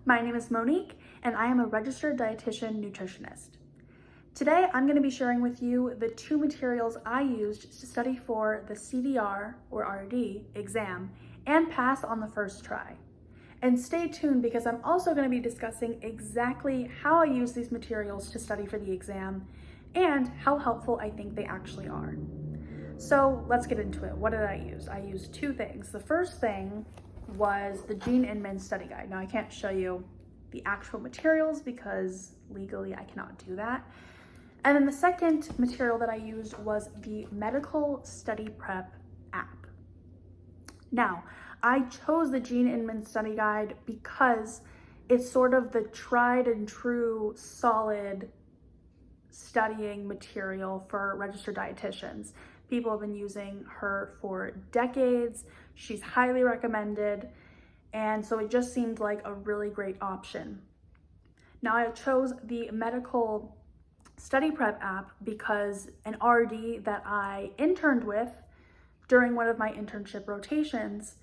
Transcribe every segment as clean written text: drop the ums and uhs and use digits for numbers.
My name is Monique, and I am a registered dietitian nutritionist. Today, I'm going to be sharing with you the two materials I used to study for the CDR or RD exam and pass on the first try. And stay tuned because I'm also going to be discussing exactly how I use these materials to study for the exam and how helpful I think they actually are. So let's get into it. What did I use? I used two things. The first thing was the Gene Inman study guide. Now I can't show you the actual materials because legally I cannot do that. And then the second material that I used was the medical study prep app. Now, I chose the Gene Inman study guide because it's sort of the tried and true solid studying material for registered dietitians. People have been using her for decades. She's highly recommended. And so it just seemed like a really great option. Now I chose the medical study prep app because an RD that I interned with during one of my internship rotations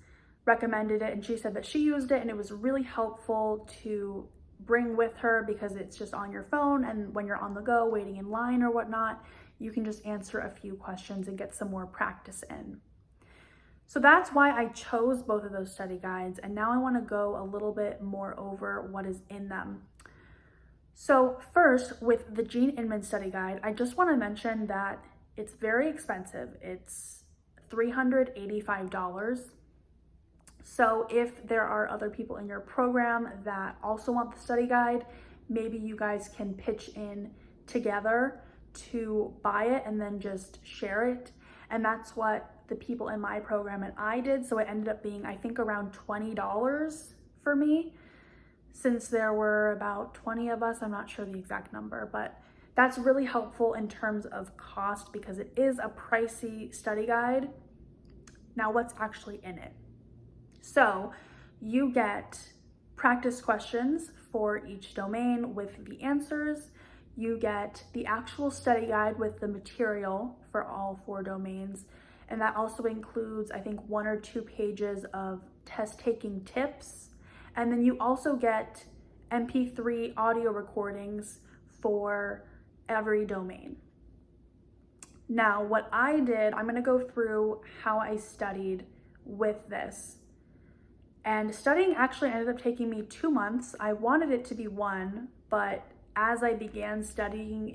recommended it, and she said that she used it and it was really helpful to bring with her because it's just on your phone, and when you're on the go waiting in line or whatnot, you can just answer a few questions and get some more practice in. So that's why I chose both of those study guides, and now I want to go a little bit more over what is in them. So first, with the Gene Inman study guide, I just want to mention that it's very expensive. It's $385. So if there are other people in your program that also want the study guide, maybe you guys can pitch in together to buy it and then just share it. And that's what the people in my program and I did. So it ended up being, I think, around $20 for me, since there were about 20 of us. I'm not sure the exact number, but that's really helpful in terms of cost because it is a pricey study guide. Now, what's actually in it? So you get practice questions for each domain with the answers. You get the actual study guide with the material for all 4 domains. And that also includes, I think, 1 or 2 pages of test taking tips. And then you also get MP3 audio recordings for every domain. Now, what I did, I'm going to go through how I studied with this. And studying actually ended up taking me 2 months. I wanted it to be 1, but as I began studying,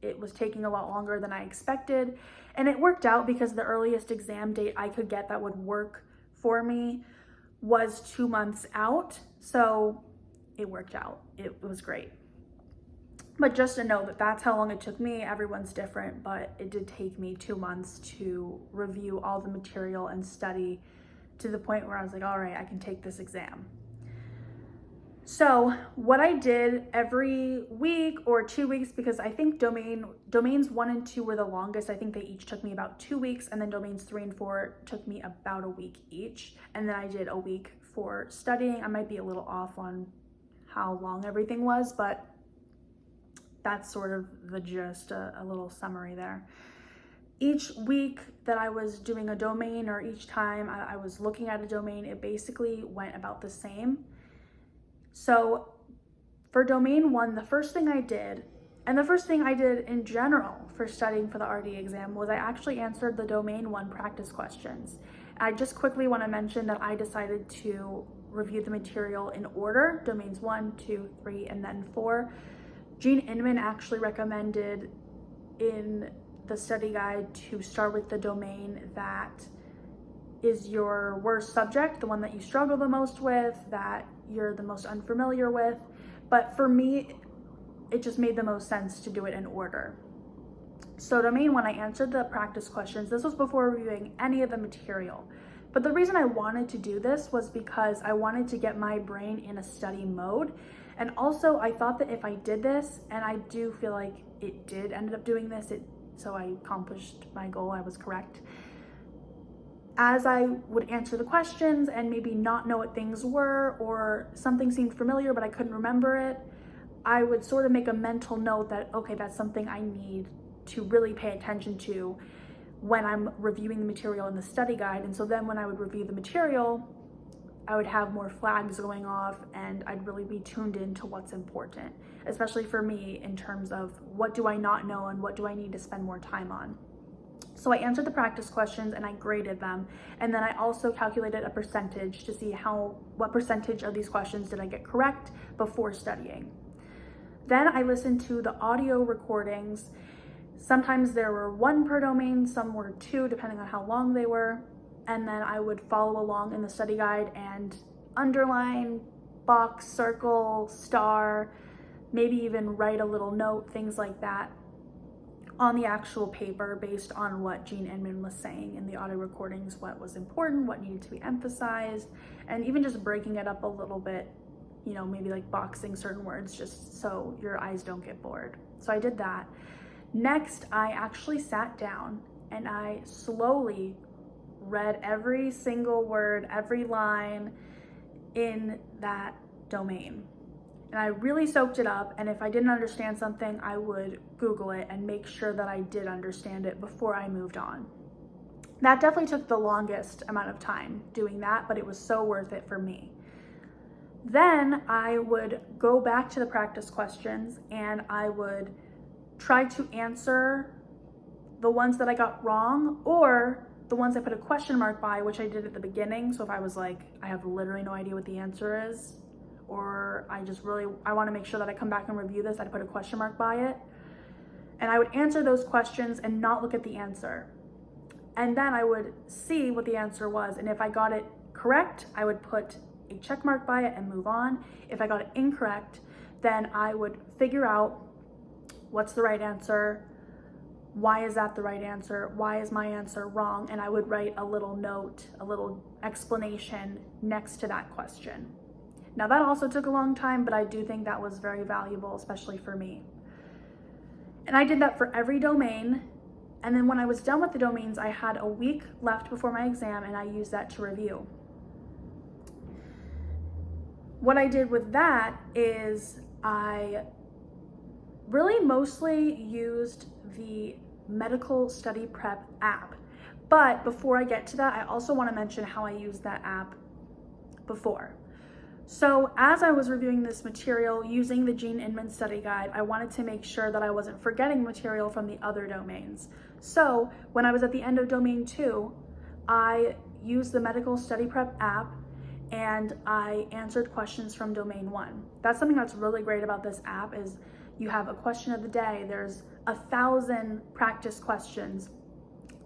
it was taking a lot longer than I expected. And it worked out because the earliest exam date I could get that would work for me was 2 months out. So it worked out. It was great. But just to know that that's how long it took me. Everyone's different, but it did take me 2 months to review all the material and study to the point where I was like, all right, I can take this exam. So what I did every week or 2 weeks, because I think domains 1 and 2 were the longest. I think they each took me about 2 weeks, and then domains 3 and 4 took me about a week each. And then I did a week for studying. I might be a little off on how long everything was, but that's sort of the gist, a little summary there. Each week that I was doing a domain, or each time I was looking at a domain, it basically went about the same. So for domain 1, the first thing I did, and the first thing I did in general for studying for the RD exam, was I actually answered the domain 1 practice questions. I just quickly want to mention that I decided to review the material in order, domains 1, 2, 3, and then 4. Gene Inman actually recommended in the study guide to start with the domain that is your worst subject, the one that you struggle the most with, that you're the most unfamiliar with. But for me, it just made the most sense to do it in order. So domain 1, I answered the practice questions. This was before reviewing any of the material. But the reason I wanted to do this was because I wanted to get my brain in a study mode. And also I thought that if I did this, and I do feel like it did end up doing this, so I accomplished my goal, I was correct. As I would answer the questions and maybe not know what things were, or something seemed familiar but I couldn't remember it, I would sort of make a mental note that, okay, that's something I need to really pay attention to when I'm reviewing the material in the study guide. And so then when I would review the material, I would have more flags going off and I'd really be tuned into what's important, especially for me in terms of what do I not know and what do I need to spend more time on. So I answered the practice questions and I graded them. And then I also calculated a percentage to see what percentage of these questions did I get correct before studying. Then I listened to the audio recordings. Sometimes there were 1 per domain, some were 2, depending on how long they were. And then I would follow along in the study guide and underline, box, circle, star, maybe even write a little note, things like that, on the actual paper based on what Gene Inman was saying in the audio recordings, what was important, what needed to be emphasized, and even just breaking it up a little bit, you know, maybe like boxing certain words just so your eyes don't get bored. So I did that. Next, I actually sat down and I slowly read every single word, every line in that domain. And I really soaked it up, and if I didn't understand something, I would Google it and make sure that I did understand it before I moved on. That definitely took the longest amount of time doing that, but it was so worth it for me. Then I would go back to the practice questions and I would try to answer the ones that I got wrong or the ones I put a question mark by, which I did at the beginning. So if I was like, I have literally no idea what the answer is, or I want to make sure that I come back and review this, I'd put a question mark by it. And I would answer those questions and not look at the answer. And then I would see what the answer was. And if I got it correct, I would put a check mark by it and move on. If I got it incorrect, then I would figure out what's the right answer, why is that the right answer, why is my answer wrong, and I would write a little note, a little explanation next to that question. Now that also took a long time, but I do think that was very valuable, especially for me. And I did that for every domain. And then when I was done with the domains, I had a week left before my exam and I used that to review. What I did with that is I really mostly used the medical study prep app. But before I get to that, I also want to mention how I used that app before. So as I was reviewing this material using the Gene Inman study guide, I wanted to make sure that I wasn't forgetting material from the other domains. So when I was at the end of domain 2, I used the medical study prep app and I answered questions from domain 1. That's something that's really great about this app is you have a question of the day, there's 1,000 practice questions,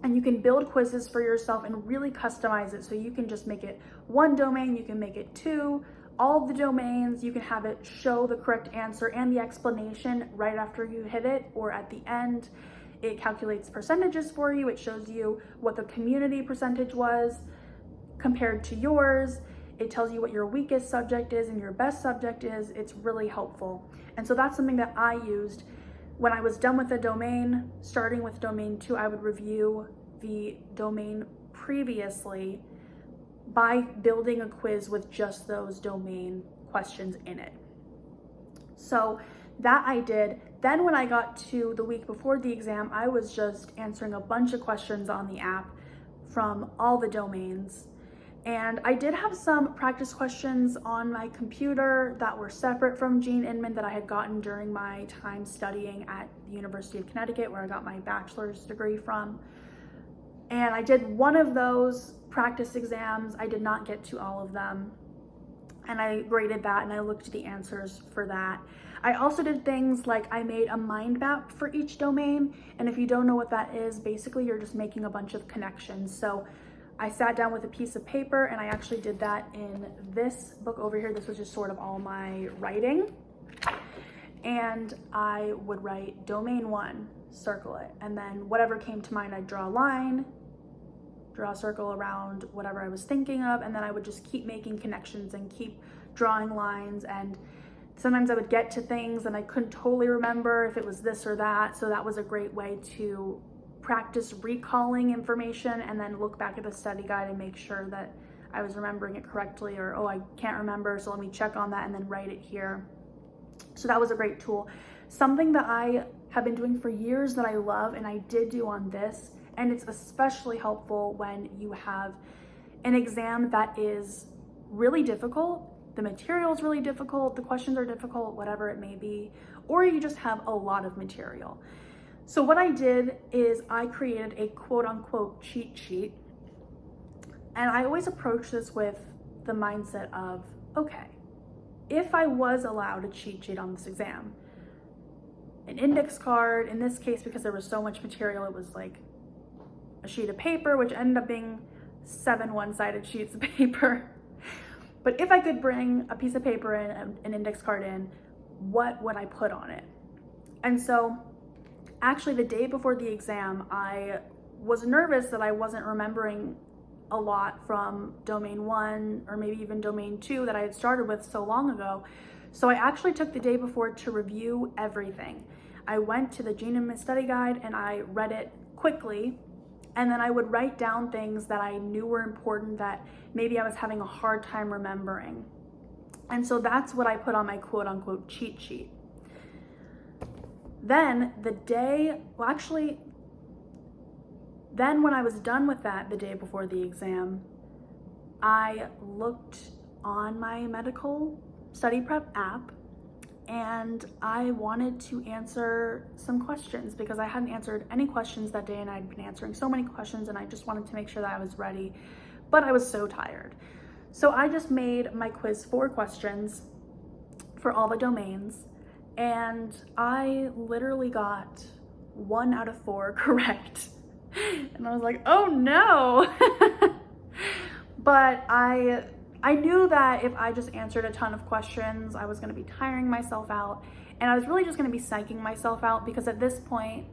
and you can build quizzes for yourself and really customize it. So you can just make it 1 domain, you can make it 2, all the domains, you can have it show the correct answer and the explanation right after you hit it or at the end. It calculates percentages for you. It shows you what the community percentage was compared to yours. It tells you what your weakest subject is and your best subject is. It's really helpful. And so that's something that I used. When I was done with the domain, starting with domain 2, I would review the domain previously by building a quiz with just those domain questions in it. So that I did. Then when I got to the week before the exam, I was just answering a bunch of questions on the app from all the domains. And I did have some practice questions on my computer that were separate from Gene Inman that I had gotten during my time studying at the University of Connecticut, where I got my bachelor's degree from. And I did one of those practice exams. I did not get to all of them. And I graded that and I looked at the answers for that. I also did things like I made a mind map for each domain. And if you don't know what that is, basically you're just making a bunch of connections. So I sat down with a piece of paper and I actually did that in this book over here. This was just sort of all my writing. And I would write domain 1, circle it. And then whatever came to mind, I'd draw a line, draw a circle around whatever I was thinking of. And then I would just keep making connections and keep drawing lines. And sometimes I would get to things and I couldn't totally remember if it was this or that. So that was a great way to practice recalling information and then look back at the study guide and make sure that I was remembering it correctly, or, oh, I can't remember, so let me check on that and then write it here. So that was a great tool. Something that I have been doing for years that I love and I did do on this, and it's especially helpful when you have an exam that is really difficult, the material is really difficult, the questions are difficult, whatever it may be, or you just have a lot of material. So what I did is I created a quote unquote cheat sheet. And I always approach this with the mindset of, okay, if I was allowed a cheat sheet on this exam, an index card, in this case, because there was so much material, it was like a sheet of paper, which ended up being 7 one-sided sheets of paper. But if I could bring a piece of paper and an index card in, what would I put on it? And so actually the day before the exam, I was nervous that I wasn't remembering a lot from domain 1 or maybe even domain 2 that I had started with so long ago. So I actually took the day before to review everything. I went to the Gene Inman study guide and I read it quickly, and then I would write down things that I knew were important that maybe I was having a hard time remembering. And so that's what I put on my quote unquote cheat sheet. Then then when I was done with that the day before the exam, I looked on my medical study prep app and I wanted to answer some questions because I hadn't answered any questions that day and I'd been answering so many questions and I just wanted to make sure that I was ready, but I was so tired. So I just made my quiz 4 questions for all the domains and I literally got 1 out of 4 correct. And I was like, oh no. But I knew that if I just answered a ton of questions, I was gonna be tiring myself out. And I was really just gonna be psyching myself out because at this point,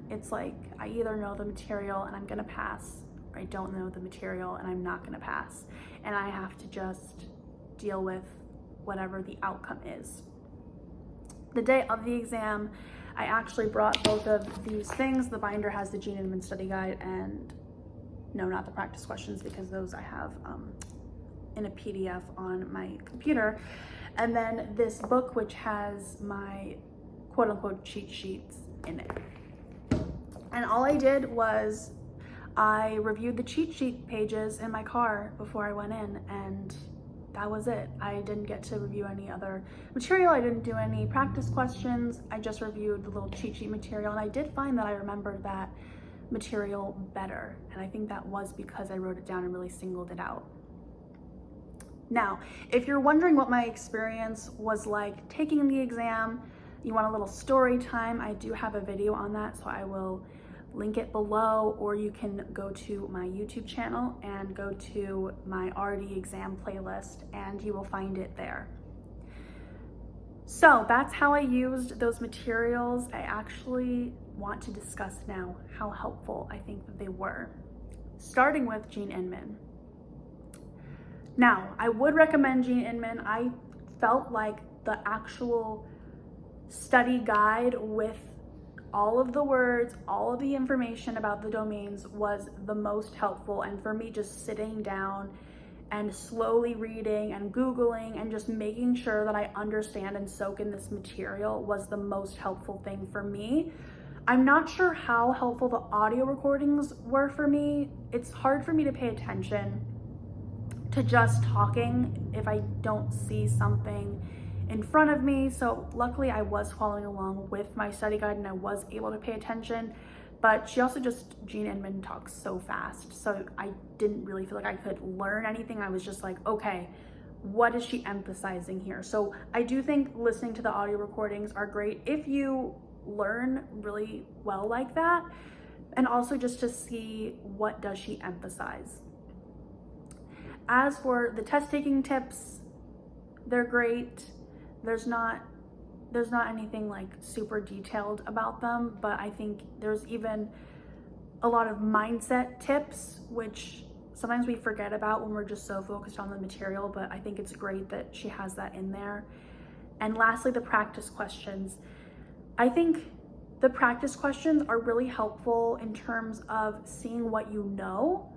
it's like, I either know the material and I'm gonna pass, or I don't know the material and I'm not gonna pass. And I have to just deal with whatever the outcome is. The day of the exam, I actually brought both of these things. The binder has the Gene Inman study guide and no, not the practice questions because those I have in a PDF on my computer. And then this book, which has my quote unquote cheat sheets in it. And all I did was I reviewed the cheat sheet pages in my car before I went in, and that was it. I didn't get to review any other material. I didn't do any practice questions. I just reviewed the little cheat sheet material, and I did find that I remembered that material better. And I think that was because I wrote it down and really singled it out. Now, if you're wondering what my experience was like taking the exam, you want a little story time, I do have a video on that, so I will link it below, or you can go to my YouTube channel and go to my RD exam playlist and you will find it there. So that's how I used those materials. I actually want to discuss now how helpful I think that they were, starting with Gene Inman. Now, I would recommend Gene Inman. I felt like the actual study guide with all of the words, all of the information about the domains was the most helpful. And for me, just sitting down and slowly reading and Googling and just making sure that I understand and soak in this material was the most helpful thing for me. I'm not sure how helpful the audio recordings were for me. It's hard for me to pay attention to just talking if I don't see something in front of me. So luckily I was following along with my study guide and I was able to pay attention, but Gene Inman talks so fast. So I didn't really feel like I could learn anything. I was just like, okay, what is she emphasizing here? So I do think listening to the audio recordings are great if you learn really well like that, and also just to see what does she emphasize. As for the test taking tips, they're great. There's not anything like super detailed about them, but I think there's even a lot of mindset tips, which sometimes we forget about when we're just so focused on the material, but I think it's great that she has that in there. And lastly, the practice questions. I think the practice questions are really helpful in terms of seeing what you know.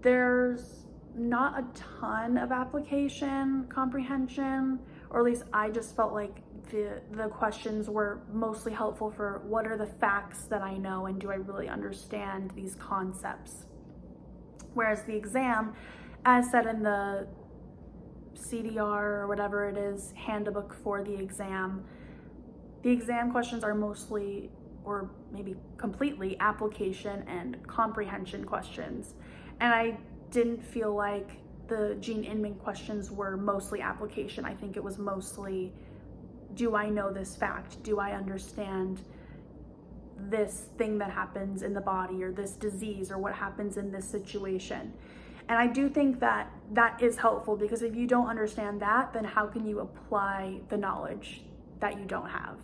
There's not a ton of application comprehension, or at least I just felt like the questions were mostly helpful for what are the facts that I know and do I really understand these concepts. Whereas the exam, as said in the CDR or whatever it is, handbook for the exam. The exam questions are mostly, or maybe completely, application and comprehension questions. And I didn't feel like the Gene Inman questions were mostly application. I think it was mostly, do I know this fact? Do I understand this thing that happens in the body, or this disease, or what happens in this situation? And I do think that that is helpful, because if you don't understand that, then how can you apply the knowledge that you don't have?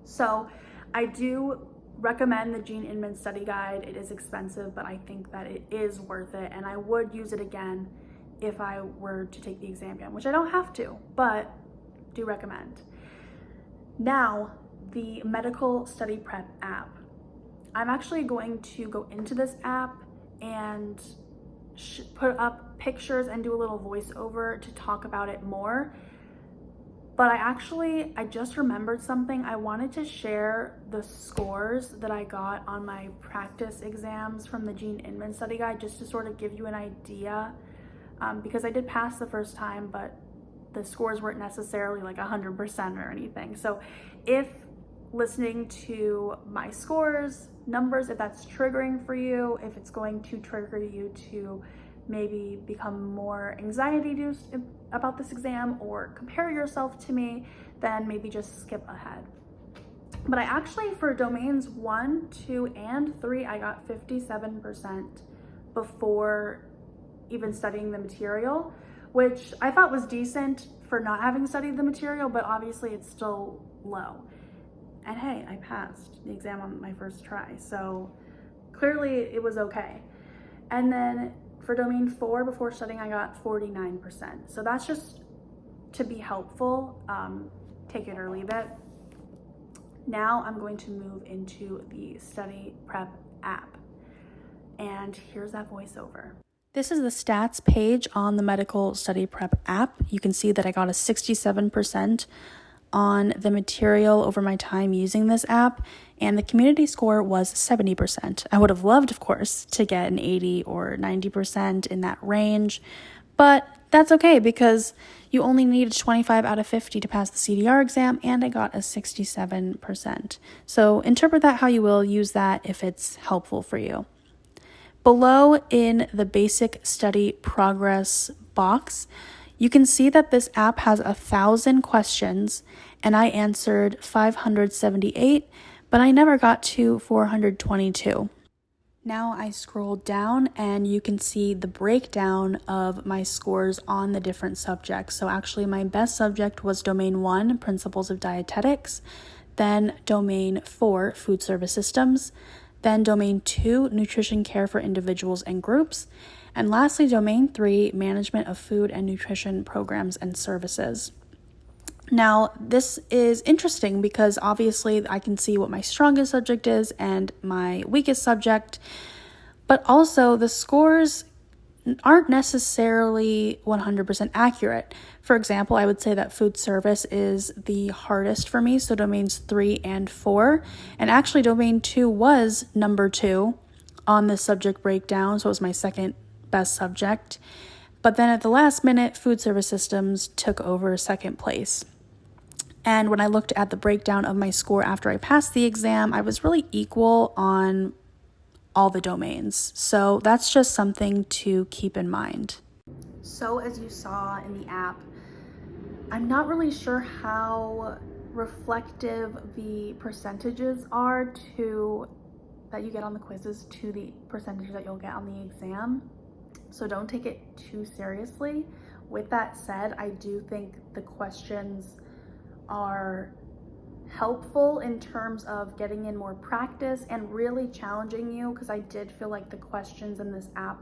So I do recommend the Gene Inman study guide. It is expensive, but I think that it is worth it, and I would use it again if I were to take the exam again, which I don't have to, but do recommend. Now, the medical study prep app. I'm actually going to go into this app and put up pictures and do a little voiceover to talk about it more. But I just remembered something. I wanted to share the scores that I got on my practice exams from the Gene Inman study guide, just to sort of give you an idea, because I did pass the first time, but the scores weren't necessarily like 100% or anything. So if listening to my scores, numbers, if that's triggering for you, if it's going to trigger you to maybe become more anxiety-induced about this exam or compare yourself to me, then maybe just skip ahead. But I actually, for domains 1, 2, and 3, I got 57% before even studying the material, which I thought was decent for not having studied the material, but obviously it's still low. And hey, I passed the exam on my first try, so clearly it was okay. And then for domain 4, before studying, I got 49%. So that's just to be helpful. Take it or leave it. Now I'm going to move into the study prep app. And here's that voiceover. This is the stats page on the medical study prep app. You can see that I got a 67% on the material over my time using this app, and the community score was 70%. I would have loved, of course, to get an 80 or 90% in that range, but that's okay, because you only needed 25 out of 50 to pass the CDR exam, and I got a 67%. So interpret that how you will, use that if it's helpful for you. Below in the basic study progress box, you can see that this app has 1,000 questions, and I answered 578, but I never got to 422. Now I scroll down and you can see the breakdown of my scores on the different subjects. So actually my best subject was domain 1, Principles of Dietetics, then domain 4, Food Service Systems, then domain 2, Nutrition Care for Individuals and Groups, and lastly, domain 3, Management of Food and Nutrition Programs and Services. Now, this is interesting because obviously I can see what my strongest subject is and my weakest subject, but also the scores aren't necessarily 100% accurate. For example, I would say that food service is the hardest for me, so domains 3 and 4, and actually domain 2 was number 2 on the subject breakdown, so it was my second best subject. But then at the last minute, food service systems took over second place. And when I looked at the breakdown of my score after I passed the exam, I was really equal on all the domains. So that's just something to keep in mind. So as you saw in the app, I'm not really sure how reflective the percentages are that you get on the quizzes to the percentages that you'll get on the exam. So don't take it too seriously. With that said, I do think the questions are helpful in terms of getting in more practice and really challenging you, because I did feel like the questions in this app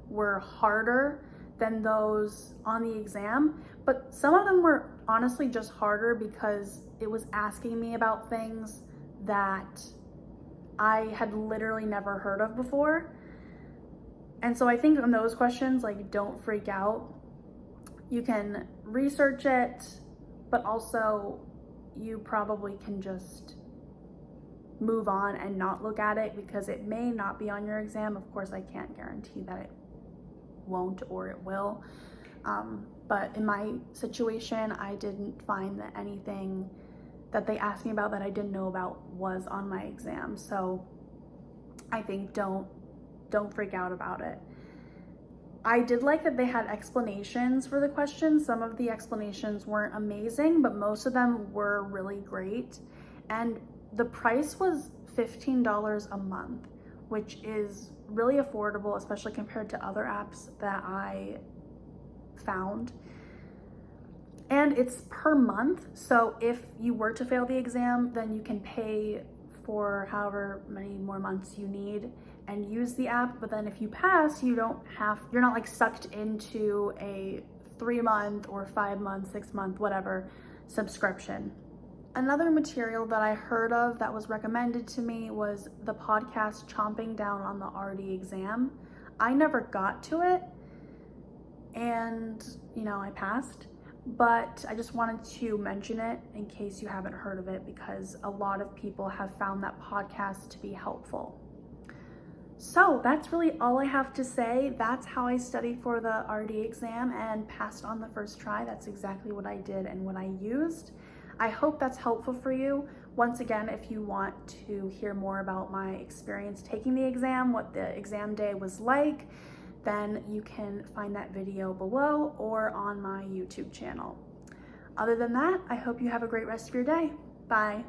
were harder than those on the exam, but some of them were honestly just harder because it was asking me about things that I had literally never heard of before. And so I think on those questions, like, don't freak out. You can research it, but also you probably can just move on and not look at it because it may not be on your exam. Of course, I can't guarantee that it won't or it will. But in my situation, I didn't find that anything that they asked me about that I didn't know about was on my exam. So I think don't freak out about it. I did like that they had explanations for the questions. Some of the explanations weren't amazing, but most of them were really great. And the price was $15 a month, which is really affordable, especially compared to other apps that I found. And it's per month, so if you were to fail the exam, then you can pay for however many more months you need and use the app. But then if you pass, you're not like sucked into a 3-month or 5-month, 6-month, whatever subscription. Another material that I heard of that was recommended to me was the podcast Chomping Down on the RD Exam. I never got to it, and I passed. But I just wanted to mention it in case you haven't heard of it, because a lot of people have found that podcast to be helpful. So that's really all I have to say. That's how I studied for the RD exam and passed on the first try. That's exactly what I did and what I used. I hope that's helpful for you. Once again, if you want to hear more about my experience taking the exam, what the exam day was like, then you can find that video below or on my YouTube channel. Other than that, I hope you have a great rest of your day. Bye.